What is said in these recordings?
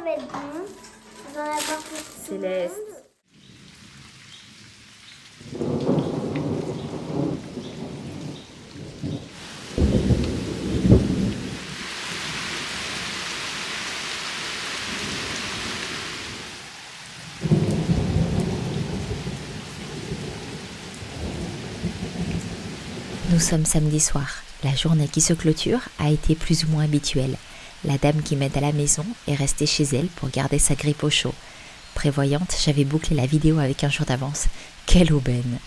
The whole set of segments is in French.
va être bon. On va en avoir pour tout le Céleste. monde. Nous sommes samedi soir. La journée qui se clôture a été plus ou moins habituelle. La dame qui m'aide à la maison est restée chez elle pour garder sa grippe au chaud. Prévoyante, j'avais bouclé la vidéo avec un jour d'avance. Quelle aubaine!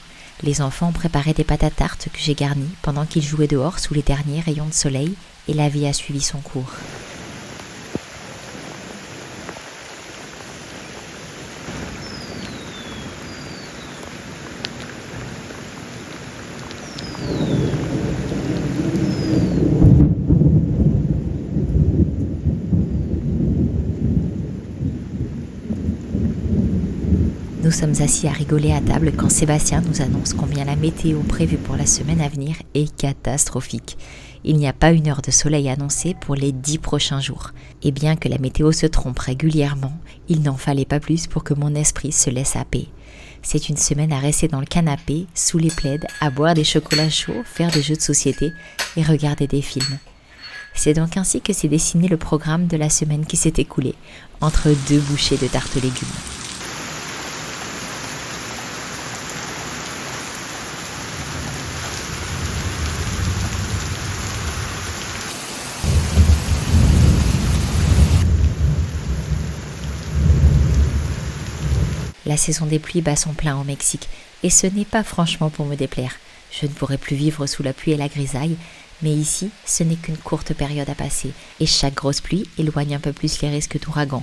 Les enfants ont préparé des pâtes à tarte que j'ai garnies pendant qu'ils jouaient dehors sous les derniers rayons de soleil et la vie a suivi son cours. Nous sommes assis à rigoler à table quand Sébastien nous annonce combien la météo prévue pour la semaine à venir est catastrophique. Il n'y a pas une heure de soleil annoncée pour les 10 prochains jours. Et bien que la météo se trompe régulièrement, il n'en fallait pas plus pour que mon esprit se laisse happer. C'est une semaine à rester dans le canapé, sous les plaids, à boire des chocolats chauds, faire des jeux de société et regarder des films. C'est donc ainsi que s'est dessiné le programme de la semaine qui s'est écoulée, entre 2 bouchées de tarte aux légumes. La saison des pluies bat son plein au Mexique, et ce n'est pas franchement pour me déplaire. Je ne pourrais plus vivre sous la pluie et la grisaille, mais ici, ce n'est qu'une courte période à passer, et chaque grosse pluie éloigne un peu plus les risques d'ouragan.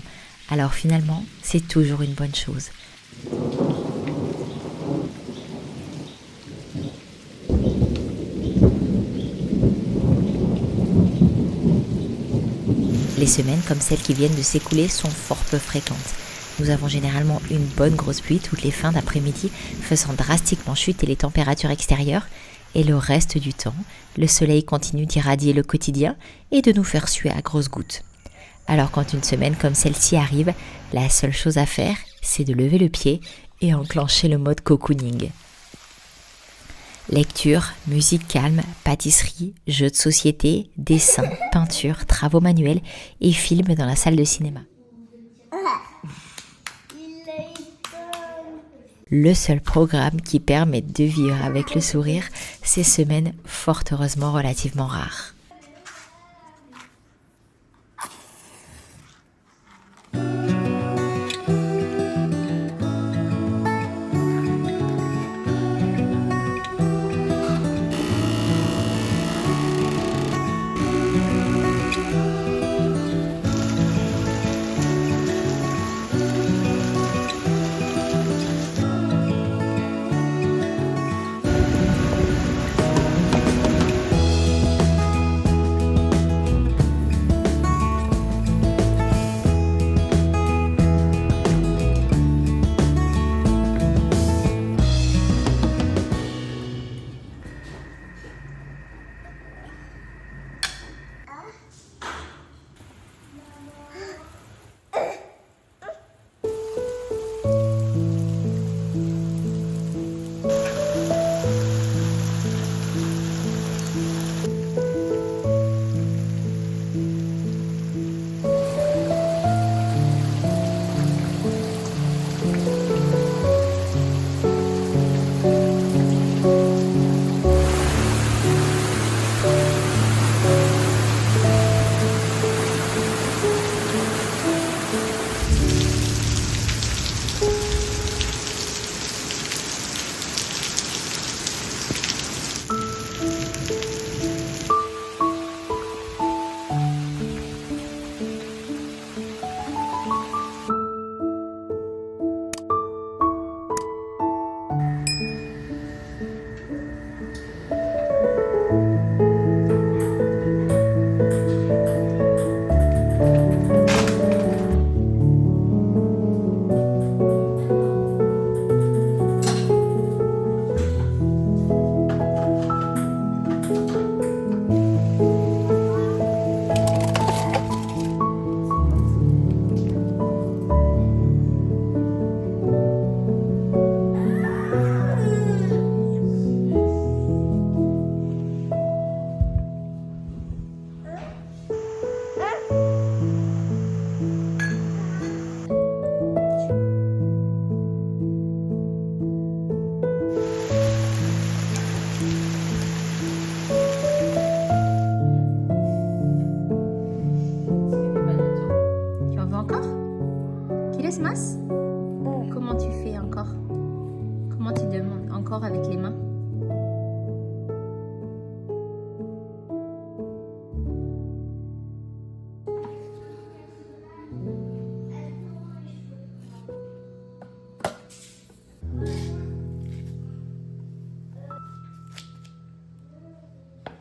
Alors finalement, c'est toujours une bonne chose. Les semaines comme celles qui viennent de s'écouler sont fort peu fréquentes. Nous avons généralement une bonne grosse pluie toutes les fins d'après-midi, faisant drastiquement chuter les températures extérieures, et le reste du temps, le soleil continue d'irradier le quotidien et de nous faire suer à grosses gouttes. Alors quand une semaine comme celle-ci arrive, la seule chose à faire, c'est de lever le pied et enclencher le mode cocooning. Lecture, musique calme, pâtisserie, jeux de société, dessins, peinture, travaux manuels et films dans la salle de cinéma. Le seul programme qui permet de vivre avec le sourire ces semaines fort heureusement relativement rares.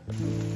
Bill Gates.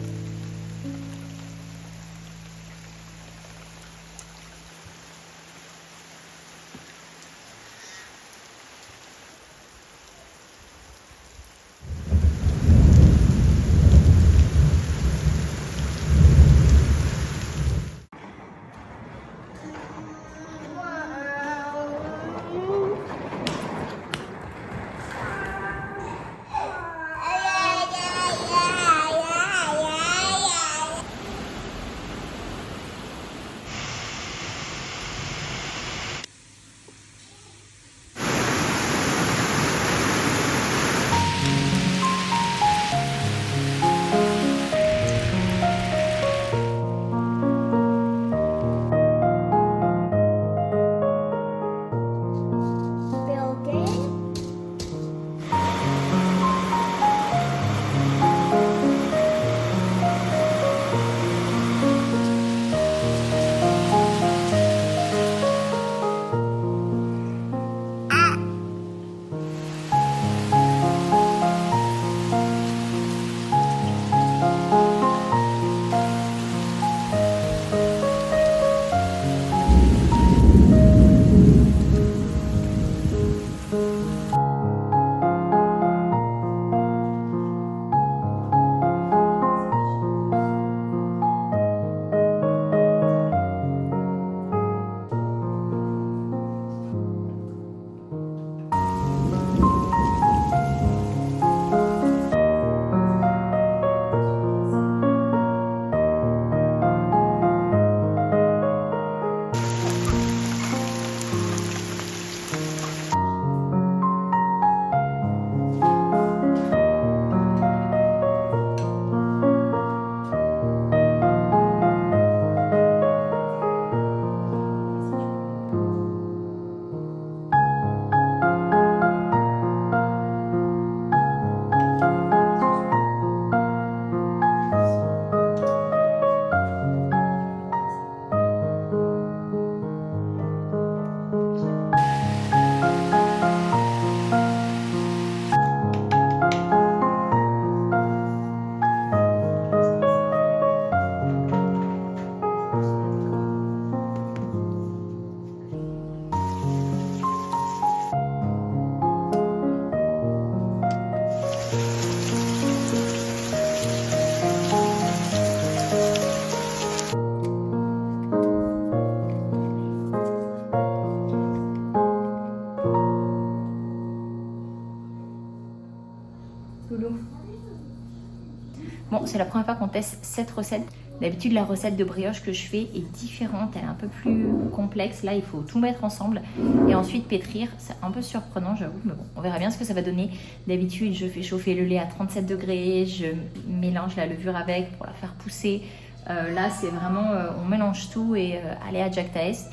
Bon, c'est la première fois qu'on teste cette recette. D'habitude, la recette de brioche que je fais est différente, elle est un peu plus complexe. Là, il faut tout mettre ensemble et ensuite pétrir. C'est un peu surprenant, j'avoue, mais bon, on verra bien ce que ça va donner. D'habitude, je fais chauffer le lait à 37 degrés, je mélange la levure avec pour la faire pousser. Là, c'est vraiment, on mélange tout et allez à Jack Taes.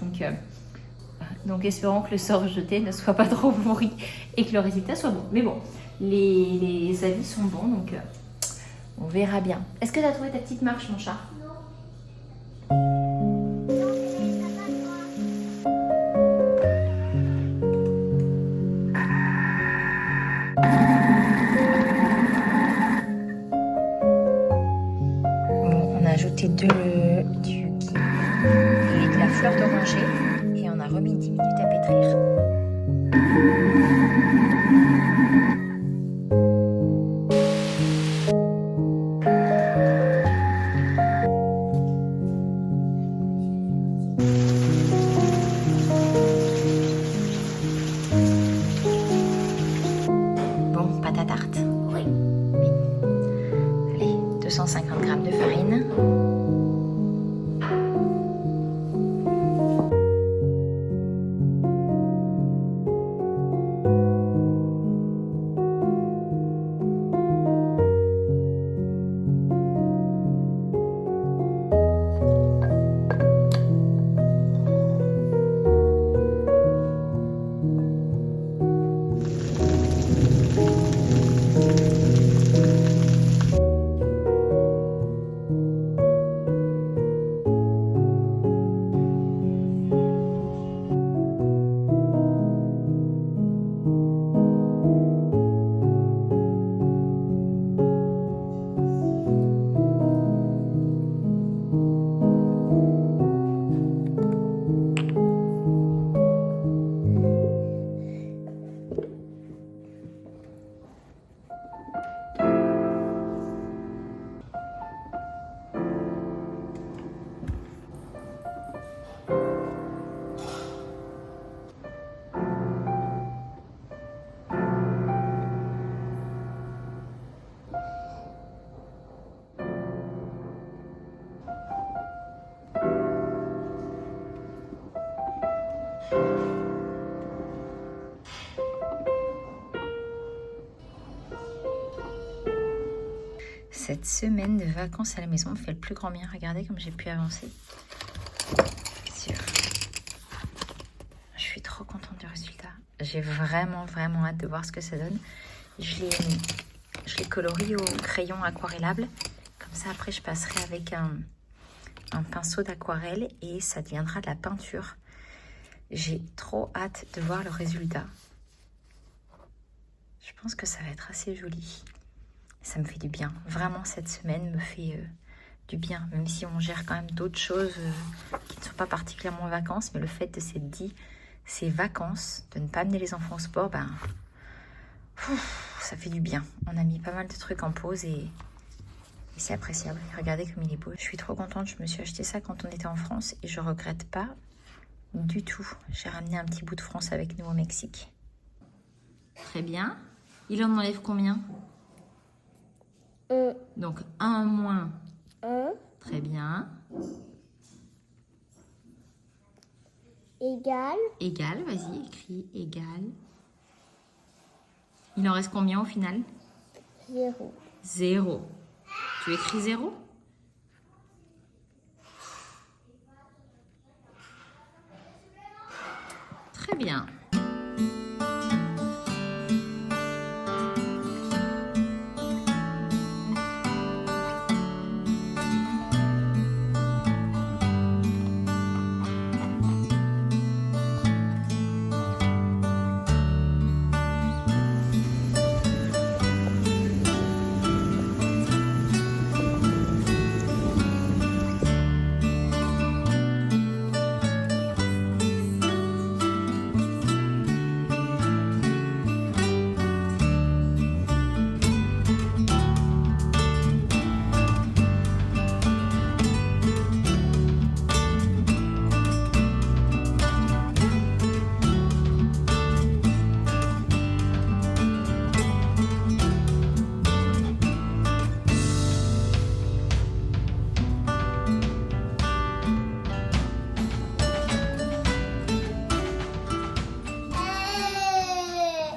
Donc, espérons que le sort jeté ne soit pas trop pourri et que le résultat soit bon. Mais bon, les avis sont bons, donc on verra bien. Est-ce que tu as trouvé ta petite marche, mon chat? Bon, on a ajouté du ghee et de la fleur d'oranger et on a remis 10 minutes à pétrir. Bon, pâte à tarte? Oui. 250 g de farine. Cette semaine de vacances à la maison me fait le plus grand bien. Regardez comme j'ai pu avancer. Je suis trop contente du résultat. J'ai vraiment hâte de voir ce que ça donne. Je les colorie au crayon aquarellable. Comme ça, après, je passerai avec un pinceau d'aquarelle et ça deviendra de la peinture. J'ai trop hâte de voir le résultat. Je pense que ça va être assez joli. Ça me fait du bien. Vraiment, cette semaine me fait du bien. Même si on gère quand même d'autres choses qui ne sont pas particulièrement en vacances. Mais le fait de s'être dit, ces vacances, de ne pas amener les enfants au sport, ça fait du bien. On a mis pas mal de trucs en pause et c'est appréciable. Regardez comme il est beau. Je suis trop contente. Je me suis acheté ça quand on était en France et je regrette pas du tout. J'ai ramené un petit bout de France avec nous au Mexique. Très bien. Il en enlève combien? Donc 1 moins. Très bien. Égal. Égal, vas-y, écris égal. Il en reste combien au final? 0. 0. Tu écris 0? Très bien.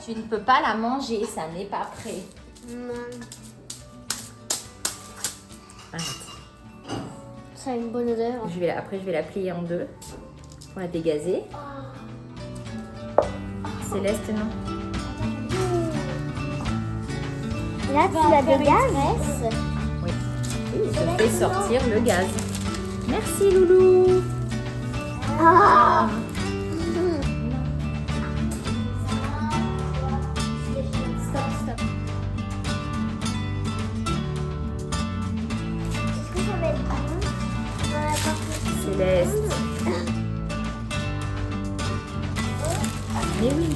Tu ne peux pas la manger, ça n'est pas prêt. Arrête. Ça a une bonne odeur. Après, je vais la plier en deux pour la dégazer. Céleste, non? Là, tu la dégazes. Oui. Oui, je fais sortir le gaz. Merci, Loulou. Ah. Stop. Est-ce que ça va être bon? Céleste. Mais oui.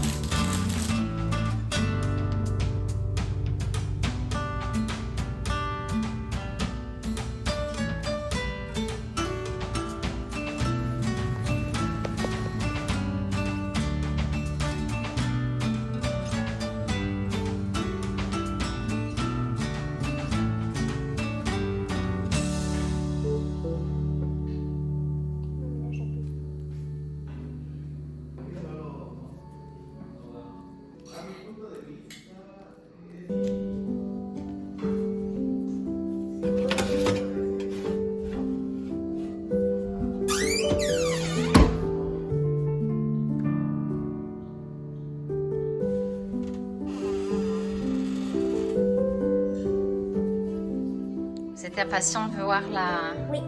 Vous êtes impatient de voir la... Oui.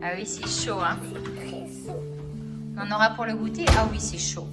Ah oui, c'est chaud, hein? On en aura pour le goûter? Ah oui, c'est chaud.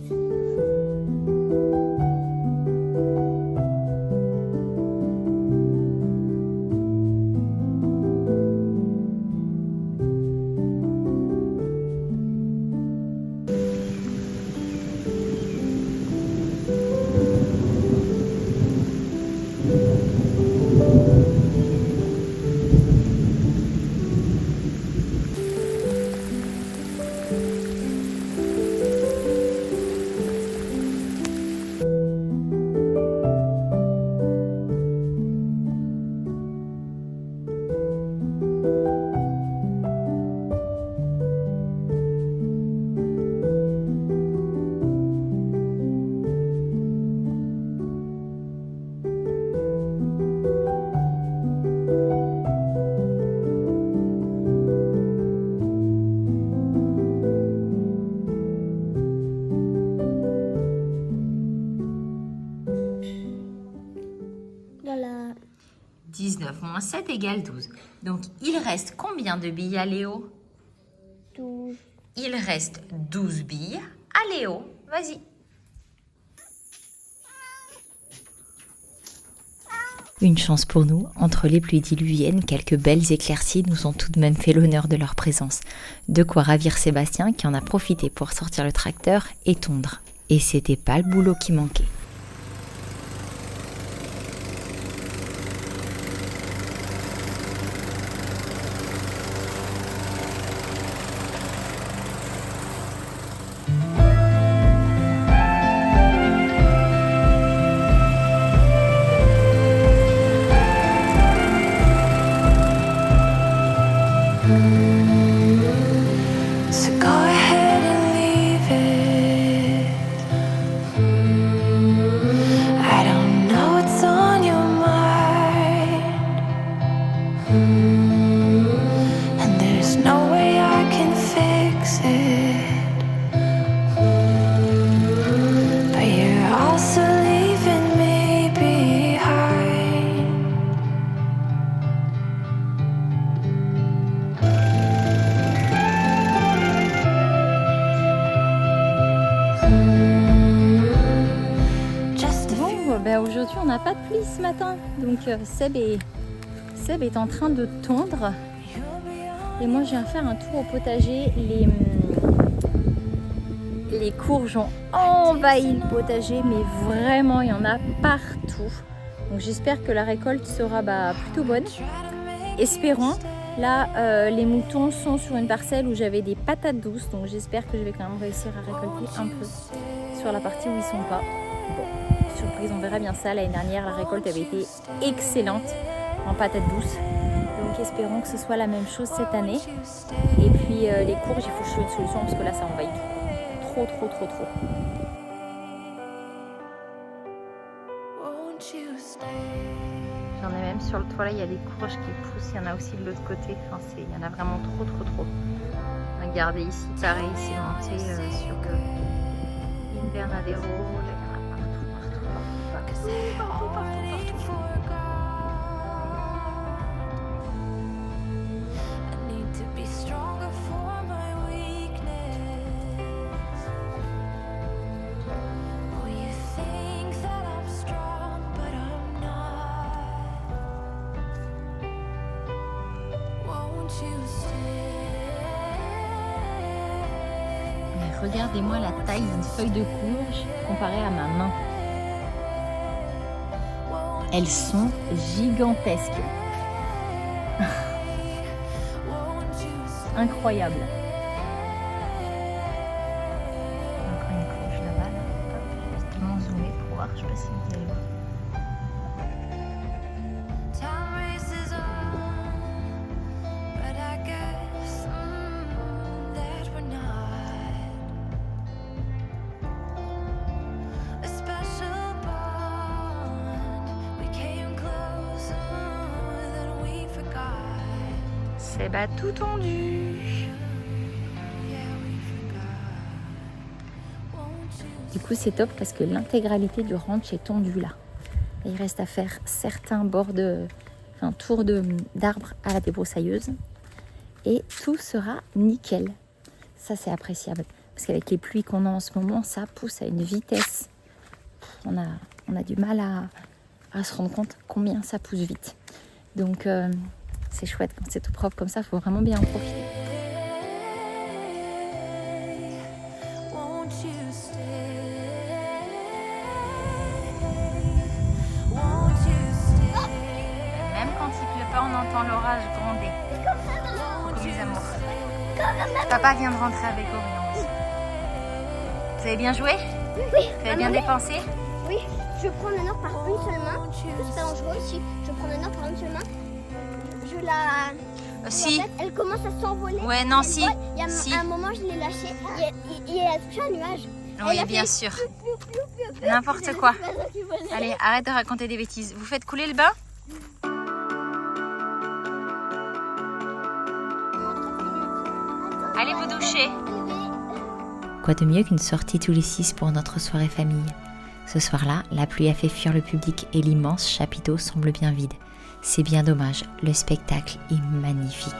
moins 7 égale 12. Donc, il reste combien de billes à Léo? 12. Il reste 12 billes à Léo. Vas-y. Une chance pour nous, entre les pluies diluviennes, quelques belles éclaircies nous ont tout de même fait l'honneur de leur présence. De quoi ravir Sébastien qui en a profité pour sortir le tracteur et tondre. Et c'était pas le boulot qui manquait. So go ahead and leave it. I don't know what's on your mind, and there's no way I can fix it, but you're also leaving me behind. Bon, aujourd'hui on n'a pas de pluie ce matin, donc Seb est en train de tondre et moi je viens faire un tour au potager. Les courges ont envahi le potager, mais vraiment il y en a partout, donc j'espère que la récolte sera plutôt bonne. Espérons. Là les moutons sont sur une parcelle où j'avais des patates douces, donc j'espère que je vais quand même réussir à récolter un peu sur la partie où ils sont pas. Bon, surprise, on verra bien ça. L'année dernière, la récolte avait été excellente en patates douces. Donc espérons que ce soit la même chose cette année. Et puis les courges, il faut que je trouve une solution parce que là, ça envahit tout. Trop. J'en ai même sur le toit là, il y a des courges qui poussent. Il y en a aussi de l'autre côté. Enfin, il y en a vraiment trop. Regardez ici, pareil, c'est monté sur l'Invernadero. Mais regardez-moi la taille d'une feuille de courge comparée à ma main. Elles sont gigantesques. Incroyable. Encore une courge là-bas. Je vais tellement zoomer pour voir. Je sais pas si vous allez voir. C'est tout tondu. Du coup c'est top parce que l'intégralité du ranch est tondue là. Et il reste à faire certains tours d'arbres à la débroussailleuse. Et tout sera nickel. Ça c'est appréciable. Parce qu'avec les pluies qu'on a en ce moment, ça pousse à une vitesse. On a du mal à se rendre compte combien ça pousse vite. Donc c'est chouette quand c'est tout propre comme ça, il faut vraiment bien en profiter. Même quand il pleut pas, on entend l'orage gronder. Coucou mes amours. Papa vient de rentrer avec Orion aussi. Vous avez bien joué? Oui. Vous avez bien dépensé? Oui, je prends le nord par une seule main. C'est pas dangereux aussi. Je prends le nord par une seule main. Je la... Si. En fait, elle commence à s'envoler. Ouais, non, Elle si. vole. Il y a Si. un moment, je l'ai lâchée et elle a touché un nuage. Oui, Elle a bien fait sûr. piou, piou, piou, piou. N'importe C'est quoi. l'oiseau qui volait. Allez, arrête de raconter des bêtises. Vous faites couler le bain? Allez vous doucher. Quoi de mieux qu'une sortie tous les 6 pour notre soirée famille? Ce soir-là, la pluie a fait fuir le public et l'immense chapiteau semble bien vide. C'est bien dommage, le spectacle est magnifique.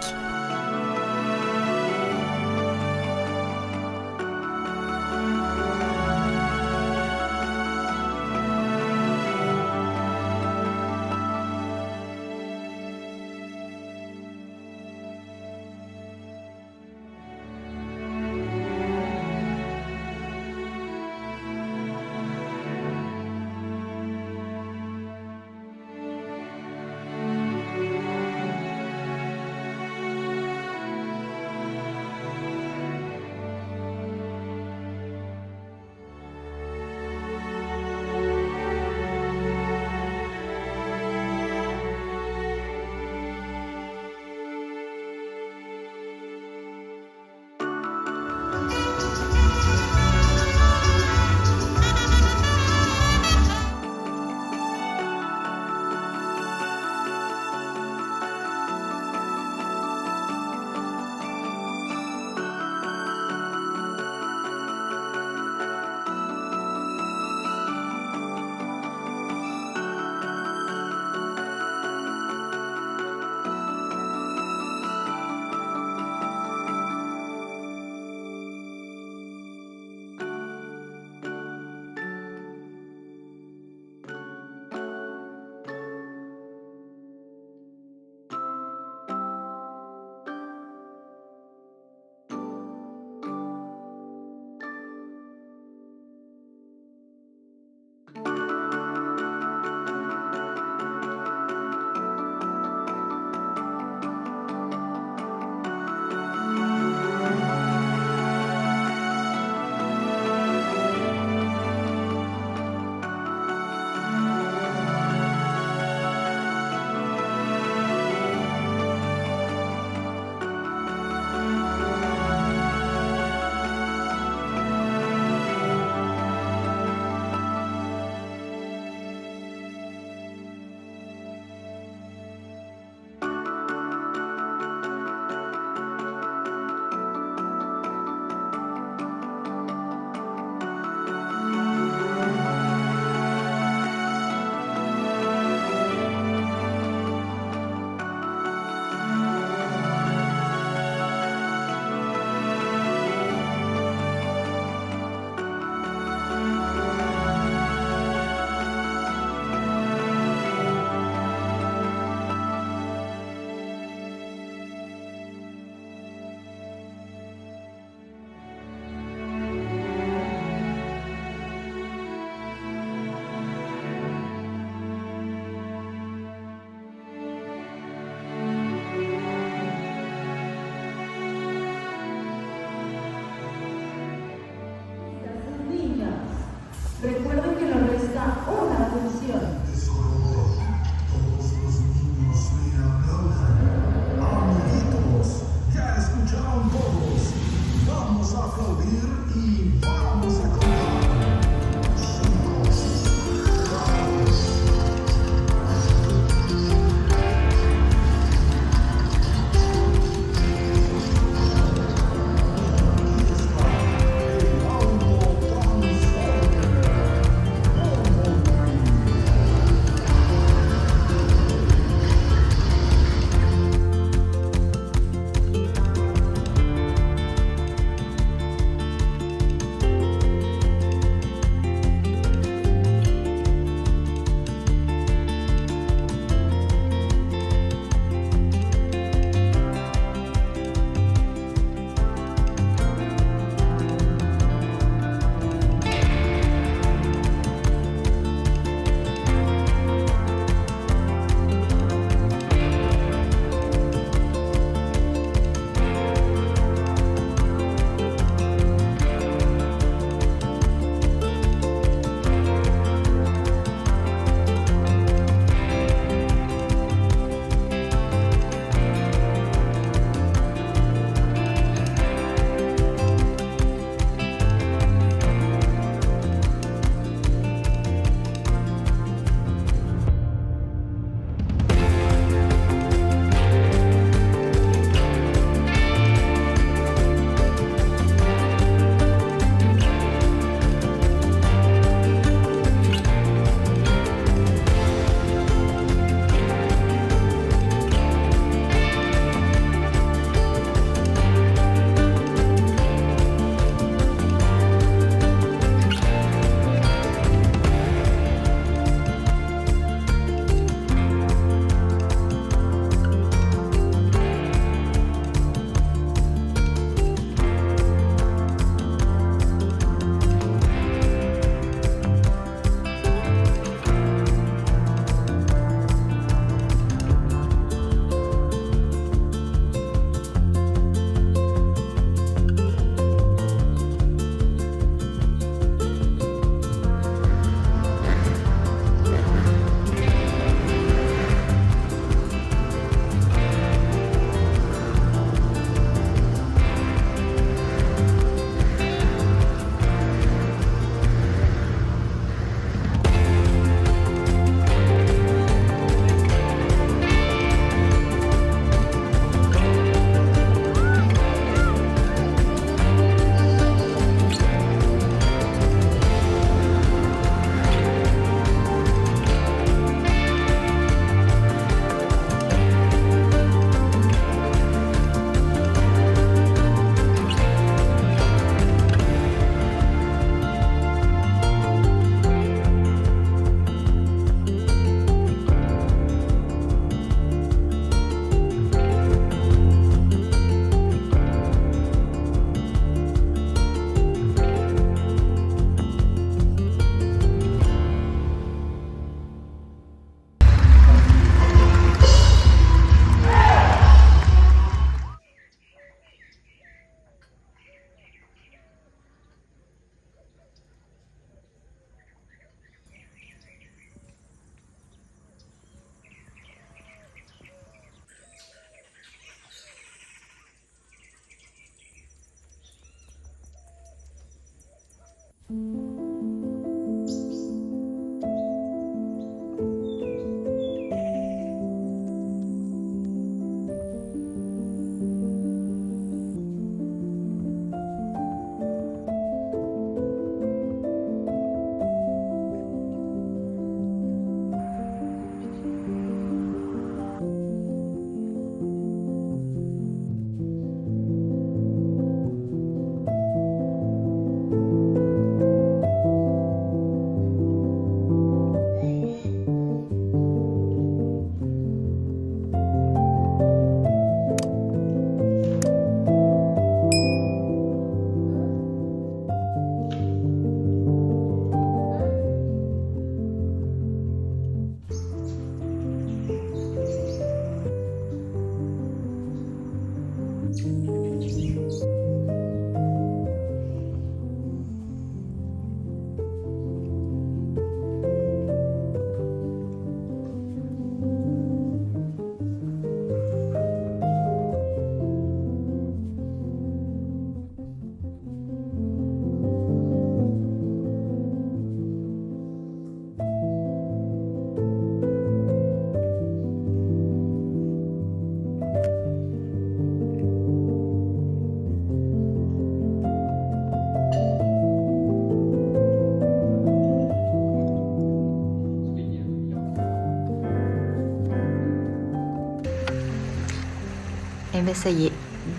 Et bien ça y est,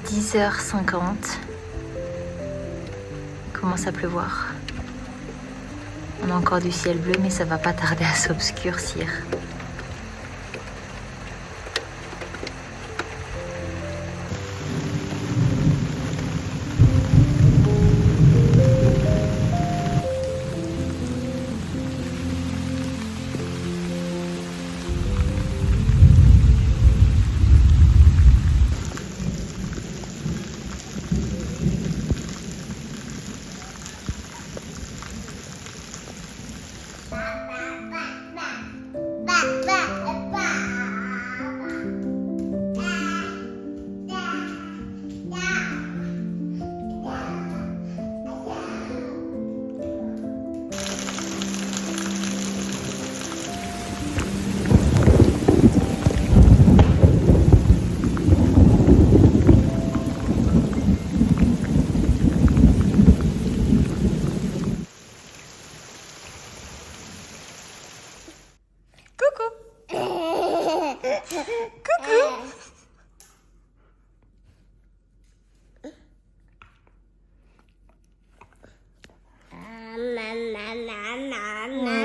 10h50. Il commence à pleuvoir. On a encore du ciel bleu, mais ça va pas tarder à s'obscurcir.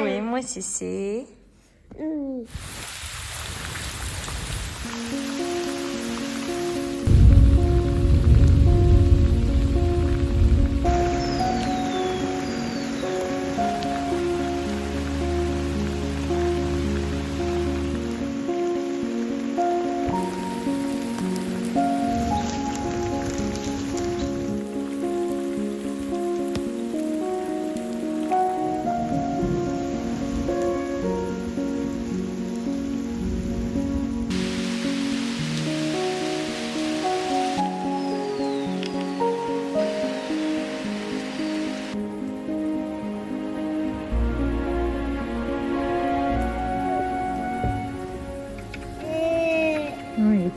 Oui, moi c'est.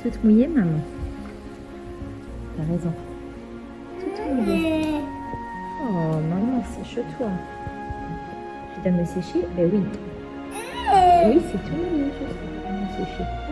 Toute mouillée, maman. T'as raison. Toute mouillée. Oh, maman, sèche-toi. Tu dois me sécher? Ben oui. Oui, c'est tout mouillé, je sais. Sécher.